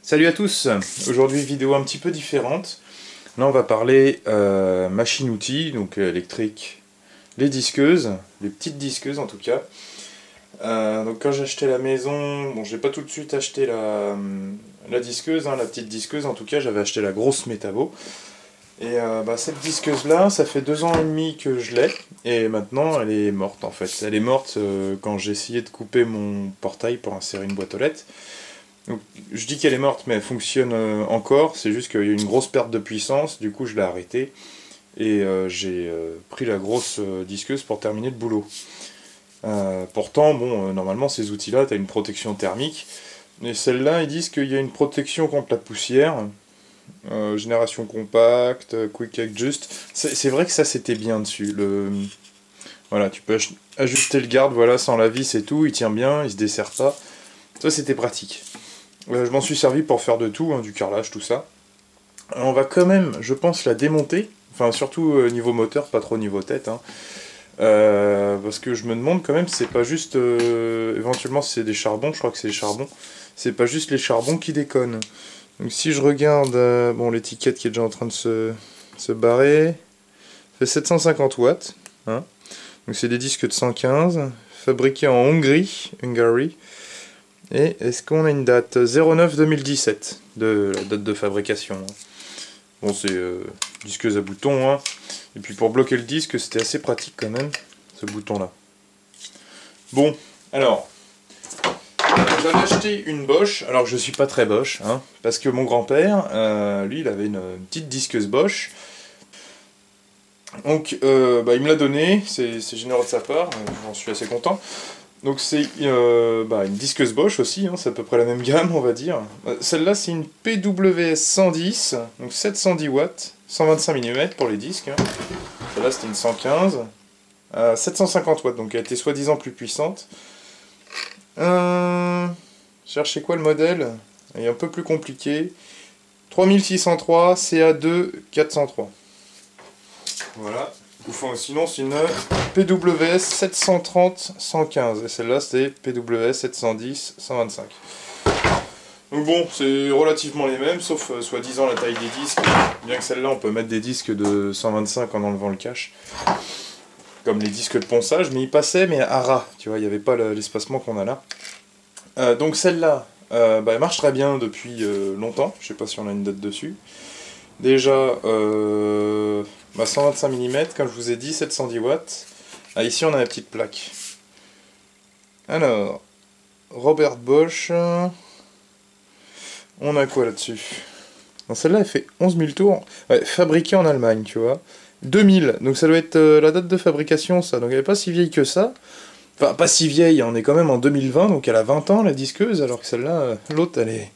Salut à tous. Aujourd'hui vidéo un petit peu différente. Là on va parler machine-outil, donc électrique, les disqueuses, les petites disqueuses en tout cas. Donc quand j'ai acheté la maison, bon j'ai pas tout de suite acheté la disqueuse, la petite disqueuse, en tout cas j'avais acheté la grosse Metabo. Et cette disqueuse là, ça fait 2 ans et demi que je l'ai, et maintenant elle est morte en fait. Elle est morte quand j'ai essayé de couper mon portail pour insérer une boîte aux lettres. Donc, je dis qu'elle est morte, mais elle fonctionne encore, c'est juste qu'il y a eu une grosse perte de puissance, du coup je l'ai arrêtée, et j'ai pris la grosse disqueuse pour terminer le boulot. Pourtant, bon, normalement ces outils-là, tu as une protection thermique, mais celle-là, ils disent qu'il y a une protection contre la poussière, génération compacte, quick adjust. C'est vrai que ça c'était bien dessus. Voilà, tu peux ajuster le garde, voilà, sans la vis et tout, il tient bien, il se dessert pas. Ça c'était pratique. Je m'en suis servi pour faire de tout, du carrelage, tout ça. On va quand même, je pense, la démonter. Enfin, surtout niveau moteur, pas trop niveau tête. Parce que je me demande quand même si c'est pas juste... éventuellement, si c'est des charbons, je crois que c'est des charbons. C'est pas juste les charbons qui déconnent. Donc si je regarde bon, l'étiquette qui est déjà en train de se barrer, ça fait 750 watts. Donc c'est des disques de 115, fabriqués en Hongrie. Et est-ce qu'on a une date 09-2017 de la date de fabrication. Bon, c'est disqueuse à boutons. Et puis pour bloquer le disque, c'était assez pratique quand même, ce bouton-là. Bon, alors, j'avais acheté une Bosch, alors que je suis pas très Bosch, parce que mon grand-père, lui, il avait une petite disqueuse Bosch. Donc, il me l'a donné, c'est généreux de sa part, j'en suis assez content. Donc c'est une disqueuse Bosch aussi, c'est à peu près la même gamme on va dire. Celle-là c'est une PWS 110, donc 710 watts, 125 mm pour les disques. Celle-là c'était une 115, 750 watts, donc elle était soi-disant plus puissante. Cherchez quoi le modèle? Il est un peu plus compliqué. 3603 CA2 403. Voilà. Enfin, sinon c'est une PWS 730 115 et celle-là c'est PWS 710 125. Donc bon, c'est relativement les mêmes, sauf soi-disant la taille des disques. Bien que celle-là on peut mettre des disques de 125 en enlevant le cache, comme les disques de ponçage, mais ils passaient mais à ras, tu vois, il n'y avait pas l'espacement qu'on a là. Donc celle-là, elle marche très bien depuis longtemps, je sais pas si on a une date dessus. Déjà, 125 mm, comme je vous ai dit, 710 watts. Ici, on a la petite plaque. Alors, Robert Bosch. On a quoi là-dessus? Celle-là, elle fait 11 000 tours. Ouais, fabriquée en Allemagne, tu vois. 2000, donc ça doit être la date de fabrication, ça. Donc elle n'est pas si vieille que ça. Enfin, pas si vieille, on est quand même en 2020, donc elle a 20 ans, la disqueuse, alors que celle-là, l'autre, elle est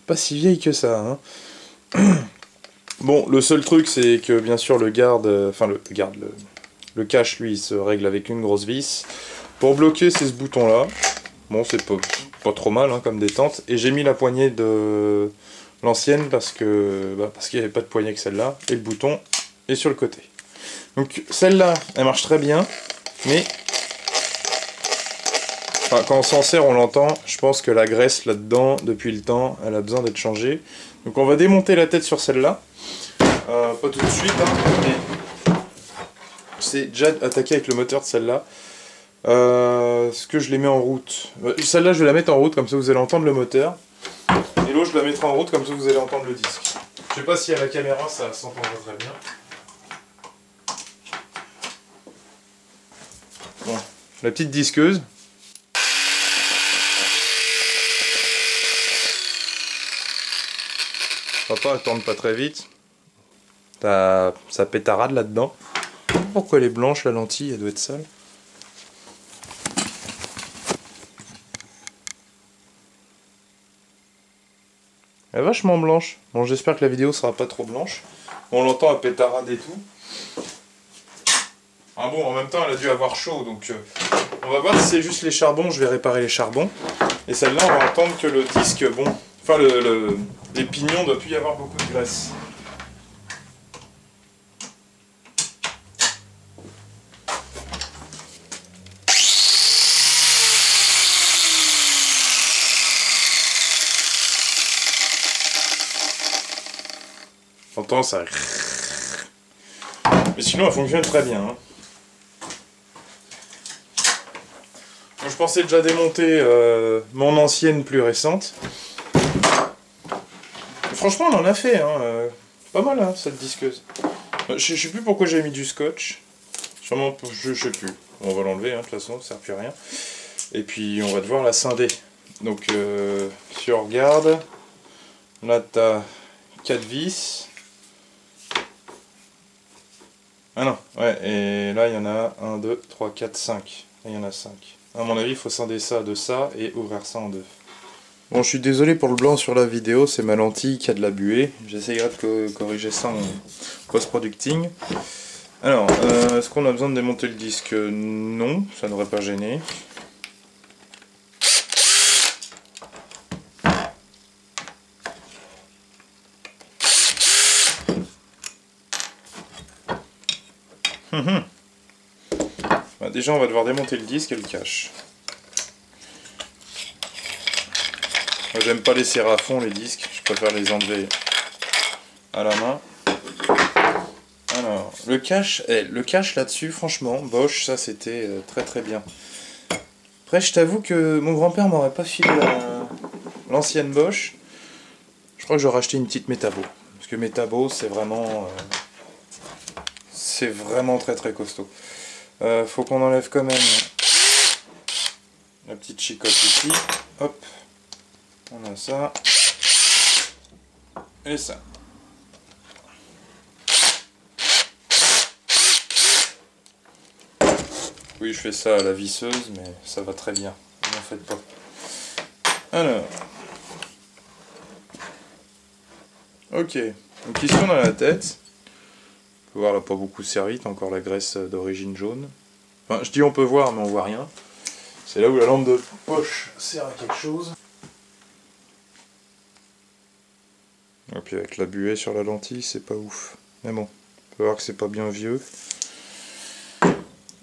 pas si vieille que ça. Bon, le seul truc, c'est que bien sûr le cache, lui, il se règle avec une grosse vis. Pour bloquer, c'est ce bouton-là. Bon, c'est pas trop mal comme détente. Et j'ai mis la poignée de l'ancienne parce qu'il n'y avait pas de poignée que celle-là. Et le bouton est sur le côté. Donc celle-là, elle marche très bien. Mais quand on s'en sert, on l'entend. Je pense que la graisse là-dedans, depuis le temps, elle a besoin d'être changée. Donc on va démonter la tête sur celle-là. Pas tout de suite, mais c'est déjà attaqué avec le moteur de celle-là. Est-ce que je les mets en route? Celle-là, je vais la mettre en route, comme ça vous allez entendre le moteur. Et l'autre, je la mettrai en route, comme ça vous allez entendre le disque. Je sais pas si à la caméra ça s'entendra très bien. Bon, la petite disqueuse. Papa, elle tourne pas très vite. Ça pétarade là-dedans. Pourquoi elle est blanche, la lentille? Elle doit être sale. Elle est vachement blanche. Bon, j'espère que la vidéo sera pas trop blanche. On l'entend à pétarade et tout. Ah bon, en même temps, elle a dû avoir chaud, donc on va voir si c'est juste les charbons. Je vais réparer les charbons. Et celle-là, on va entendre que le disque, bon... Enfin, les pignons, doit plus y avoir beaucoup de graisse. entend ça. Mais sinon elle fonctionne très bien. Hein. Je pensais déjà démonter mon ancienne plus récente. Franchement on en a fait, hein, pas mal hein, cette disqueuse. Je sais plus pourquoi j'ai mis du scotch. Sûrement, je sais plus. On va l'enlever, hein, de toute façon, ça sert plus à rien. Et puis on va devoir la scinder. Donc si on regarde, là t'as 4 vis. Ah non, ouais, et là il y en a 1, 2, 3, 4, 5. Là il y en a 5. À mon avis, il faut scinder ça de ça et ouvrir ça en deux. Bon, je suis désolé pour le blanc sur la vidéo, c'est ma lentille qui a de la buée. J'essayerai de corriger ça en post-producting. Alors, est-ce qu'on a besoin de démonter le disque? Non, ça n'aurait pas gêné. Bah, déjà, on va devoir démonter le disque et le cache. Moi, j'aime pas les serrer à fond les disques, je préfère les enlever à la main. Alors, le cache là-dessus, franchement, Bosch, ça c'était très très bien. Après, je t'avoue que mon grand-père m'aurait pas filé l'ancienne Bosch. Je crois que j'aurais acheté une petite Metabo. Parce que Metabo, c'est vraiment très très costaud. Faut qu'on enlève quand même la petite chicotte ici. Hop, on a ça. Et ça. Oui, je fais ça à la visseuse, mais ça va très bien. N'en faites pas. Alors. Ok. Donc ici on a la tête. On peut voir, elle n'a pas beaucoup servi. T'as encore la graisse d'origine jaune. Enfin, je dis on peut voir, mais on voit rien. C'est là où la lampe de poche sert à quelque chose. Et puis avec la buée sur la lentille, c'est pas ouf. Mais bon, on peut voir que c'est pas bien vieux.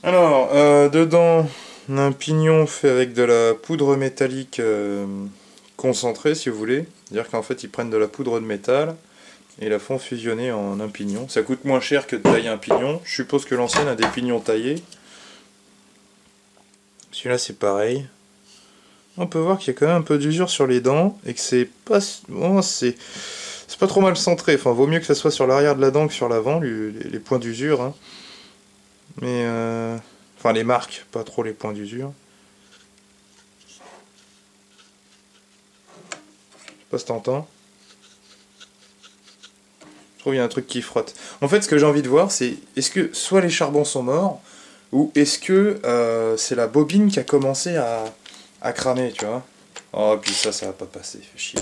Alors, dedans, on a un pignon fait avec de la poudre métallique concentrée, si vous voulez. C'est-à-dire qu'en fait, ils prennent de la poudre de métal et la font fusionner en un pignon. Ça coûte moins cher que de tailler un pignon. Je suppose que l'ancienne a des pignons taillés. Celui-là, c'est pareil. On peut voir qu'il y a quand même un peu d'usure sur les dents et que c'est pas... Bon, c'est pas trop mal centré. Enfin, vaut mieux que ça soit sur l'arrière de la dent que sur l'avant, les points d'usure. Hein. Mais enfin les marques, pas trop les points d'usure. Je sais pas si t'entends. Je trouve qu'il y a un truc qui frotte. En fait, ce que j'ai envie de voir, c'est est-ce que soit les charbons sont morts, ou est-ce que c'est la bobine qui a commencé à cramer, tu vois. Oh, puis ça va pas passer, fait chier.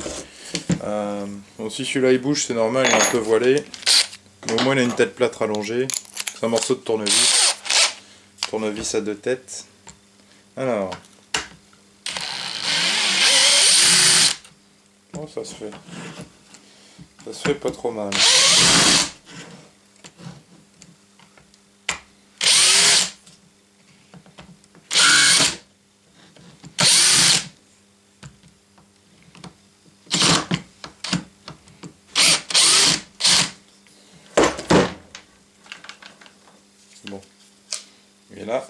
Bon, si celui-là il bouge, c'est normal, il est un peu voilé. Mais au moins il a une tête plate rallongée. C'est un morceau de tournevis. Tournevis à 2 têtes. Alors. Oh, ça se fait. Ça se fait pas trop mal. Bon. Et là,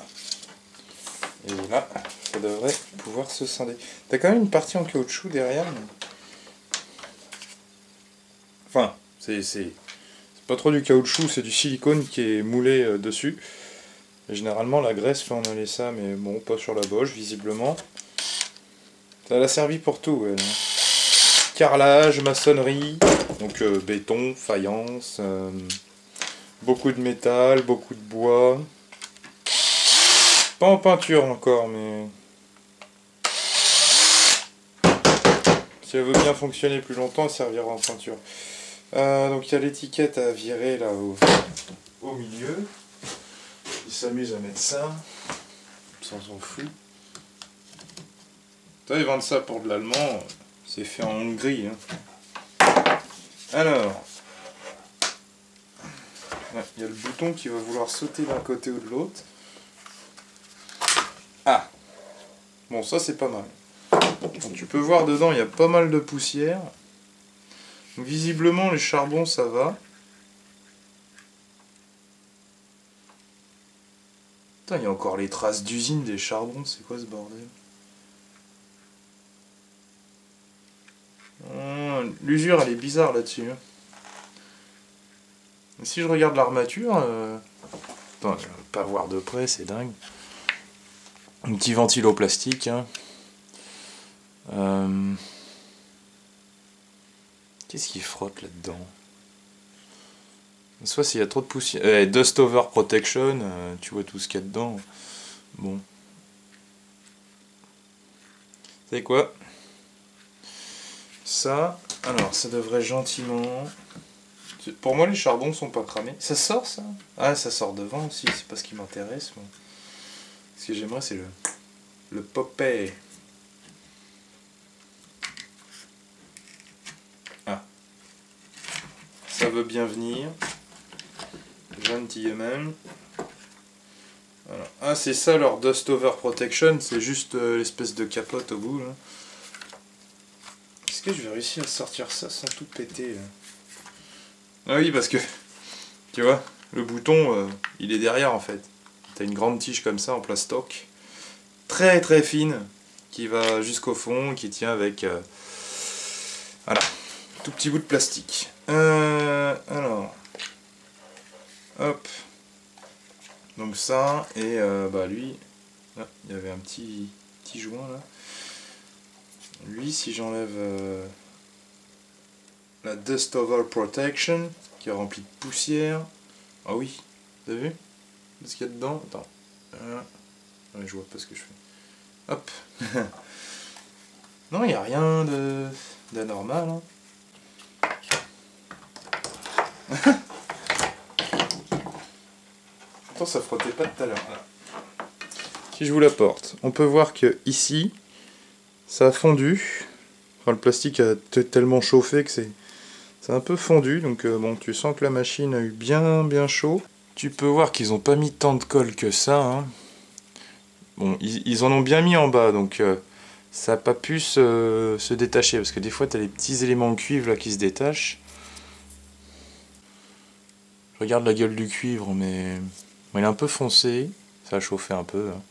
ça devrait pouvoir se scinder. T'as quand même une partie en caoutchouc derrière. Mais... Enfin, c'est pas trop du caoutchouc, c'est du silicone qui est moulé dessus. Et généralement, la graisse fait en aller ça, mais bon, pas sur la Bosch, visiblement. Ça l'a servi pour tout, elle. Carrelage, maçonnerie, donc béton, faïence, beaucoup de métal, beaucoup de bois. Pas en peinture encore, mais... Si elle veut bien fonctionner plus longtemps, elle servira en peinture. Donc il y a l'étiquette à virer là au milieu. Ils s'amusent à mettre ça. Ça, on s'en fout. Ils vendent ça pour de l'allemand. C'est fait en Hongrie. Hein. Alors... Il y a le bouton qui va vouloir sauter d'un côté ou de l'autre. Ah! Bon, ça c'est pas mal. Donc, tu peux voir dedans, il y a pas mal de poussière. Donc, visiblement, les charbons, ça va. Putain, il y a encore les traces d'usine des charbons, c'est quoi ce bordel? L'usure elle est bizarre là-dessus. Hein. Si je regarde l'armature, attends, je vais pas voir de près, c'est dingue. Un petit ventilo plastique. Hein. Qu'est-ce qu'il frotte là-dedans? Soit s'il y a trop de poussière. Dust over protection, tu vois tout ce qu'il y a dedans. Bon. Vous savez quoi? Ça, alors ça devrait gentiment... Pour moi les charbons sont pas cramés. Ça sort ça? Ah ça sort devant aussi, c'est pas ce qui m'intéresse moi. Ce que j'aimerais c'est le popé. Ah. Ça veut bien venir. Gentillemen. Voilà. Ah c'est ça leur dust over protection, c'est juste l'espèce de capote au bout là. Est-ce que je vais réussir à sortir ça sans tout péter là? Ah oui parce que tu vois, le bouton il est derrière en fait. T'as une grande tige comme ça en plastoc, très très fine, qui va jusqu'au fond, qui tient avec voilà, tout petit bout de plastique. Alors, hop, donc ça et bah lui, là, il y avait un petit joint là. Lui, si j'enlève la Dust Over Protection qui est remplie de poussière. Ah oui, vous avez vu ce qu'il y a dedans? Attends. Ouais, je vois pas ce que je fais. Hop. Non, il n'y a rien d'anormal. Hein. Pourtant, ça frottait pas tout à l'heure. Voilà. Si je vous l'apporte, on peut voir que ici, ça a fondu. Enfin, le plastique a tellement chauffé que c'est un peu fondu. Donc bon, tu sens que la machine a eu bien chaud. Tu peux voir qu'ils n'ont pas mis tant de colle que ça. Hein. Bon, ils en ont bien mis en bas, donc ça n'a pas pu se détacher. Parce que des fois, tu as les petits éléments de cuivre là, qui se détachent. Je regarde la gueule du cuivre, mais il est un peu foncé. Ça a chauffé un peu. Hein.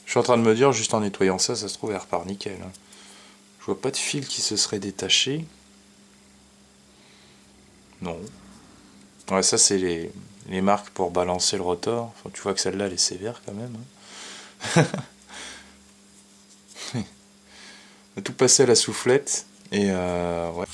Je suis en train de me dire, juste en nettoyant ça, ça se trouve, elle repart nickel. Hein. Je vois pas de fil qui se serait détaché. Non. Ouais, ça, c'est les marques pour balancer le rotor. Enfin, tu vois que celle-là, elle est sévère quand même. Hein. On a tout passé à la soufflette. Et ouais.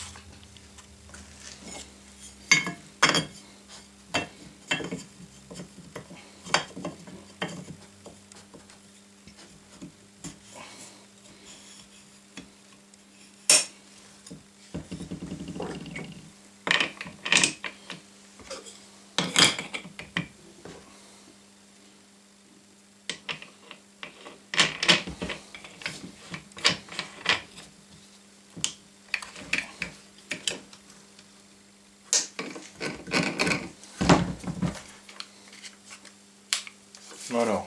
Alors,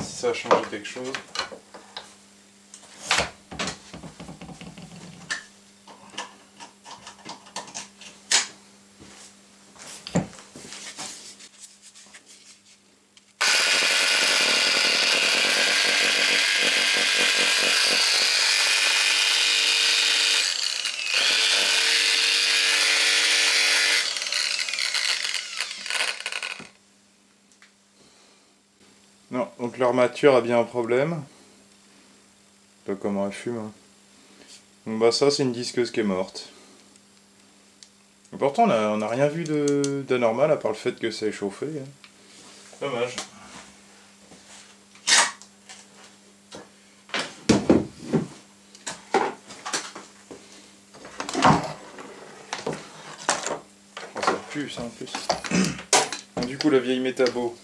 ça a changé quelque chose. Non, donc l'armature a bien un problème. Je sais pas comment elle fume. Hein. Donc bah ça c'est une disqueuse qui est morte. Et pourtant on a rien vu d'anormal à part le fait que ça ait chauffé. Hein. Dommage. Oh, ça pue ça en plus. Bon, du coup la vieille métabo.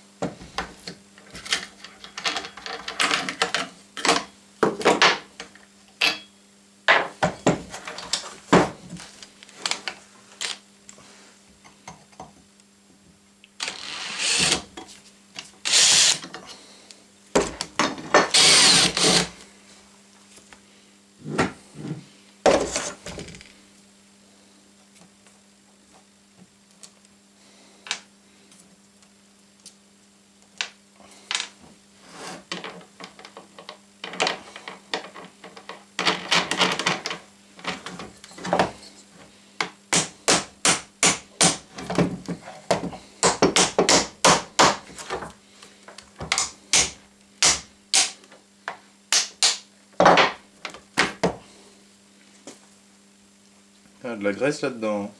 a de la graisse là-dedans.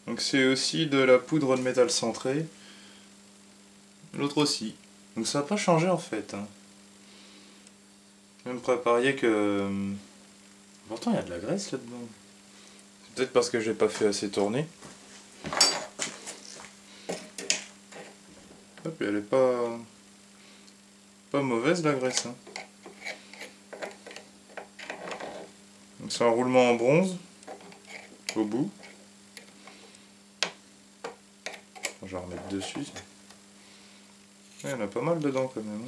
Donc c'est aussi de la poudre de métal centré. L'autre aussi. Donc ça n'a pas changé en fait. Hein. Même prépariez que... Pourtant il y a de la graisse là-dedans. C'est peut-être parce que j'ai pas fait assez tourner. Hop, elle est pas mauvaise la graisse. Hein. Donc c'est un roulement en bronze au bout. Je vais remettre dessus. Il y en a pas mal dedans quand même.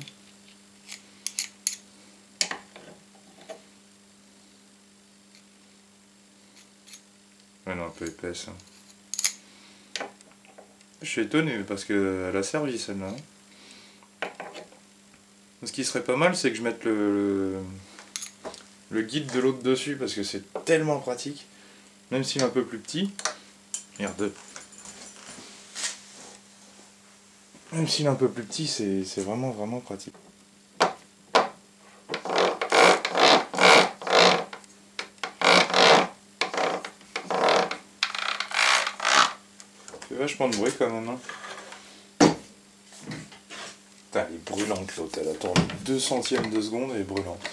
Ouais, non, un peu épaisse. Hein. Je suis étonné parce qu'elle a servi celle-là. Hein. Ce qui serait pas mal, c'est que je mette le guide de l'autre dessus parce que c'est tellement pratique. Même s'il est un peu plus petit. Merde. Même s'il est un peu plus petit, c'est vraiment pratique. C'est vachement de bruit quand même. Hein. Putain, elle est brûlante l'autre, elle a tourné 2 centièmes de seconde et elle est brûlante.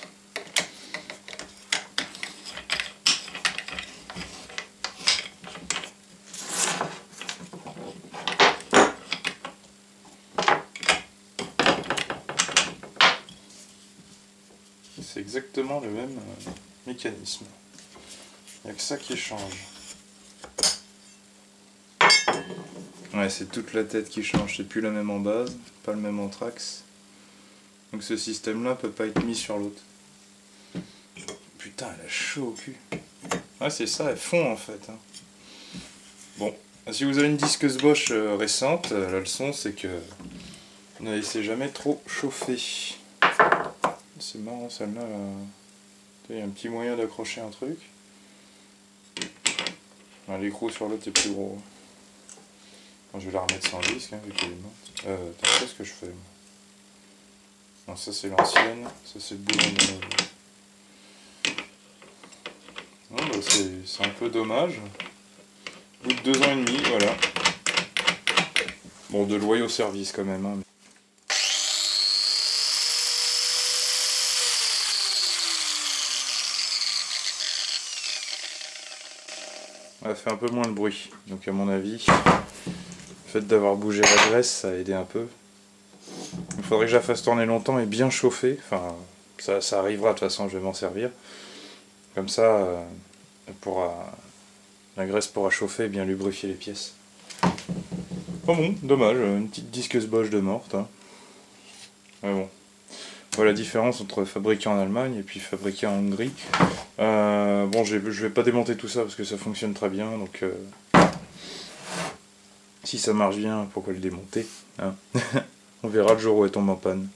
C'est exactement le même mécanisme. Il n'y a que ça qui change. Ouais, c'est toute la tête qui change, c'est plus la même en base, pas le même anthrax. Donc ce système-là peut pas être mis sur l'autre. Putain, elle a chaud au cul. Ouais, c'est ça, elle fond en fait. Hein. Bon, si vous avez une disqueuse Bosch récente, la leçon c'est que ne laissez jamais trop chauffer. C'est marrant celle-là. Il y a un petit moyen d'accrocher un truc. L'écrou sur l'autre est plus gros. Je vais la remettre sans disque, hein, vu qu'elle est morte. Qu'est-ce que je fais moi? Non, ça c'est l'ancienne, ça c'est le boulon de... Non, bah, c'est un peu dommage. Au bout de 2 ans et demi, voilà. Bon, de loyaux services quand même. Hein. Elle fait un peu moins de bruit, donc à mon avis, le fait d'avoir bougé la graisse, ça a aidé un peu. Il faudrait que je la fasse tourner longtemps et bien chauffer, enfin ça arrivera de toute façon, je vais m'en servir. Comme ça, la graisse pourra chauffer et bien lubrifier les pièces. Oh bon, dommage, une petite disqueuse Bosch de morte. Hein. Mais bon, voilà la différence entre fabriqué en Allemagne et puis fabriqué en Hongrie. Bon, je vais pas démonter tout ça parce que ça fonctionne très bien, donc si ça marche bien, pourquoi le démonter hein. On verra le jour où elle tombe en panne.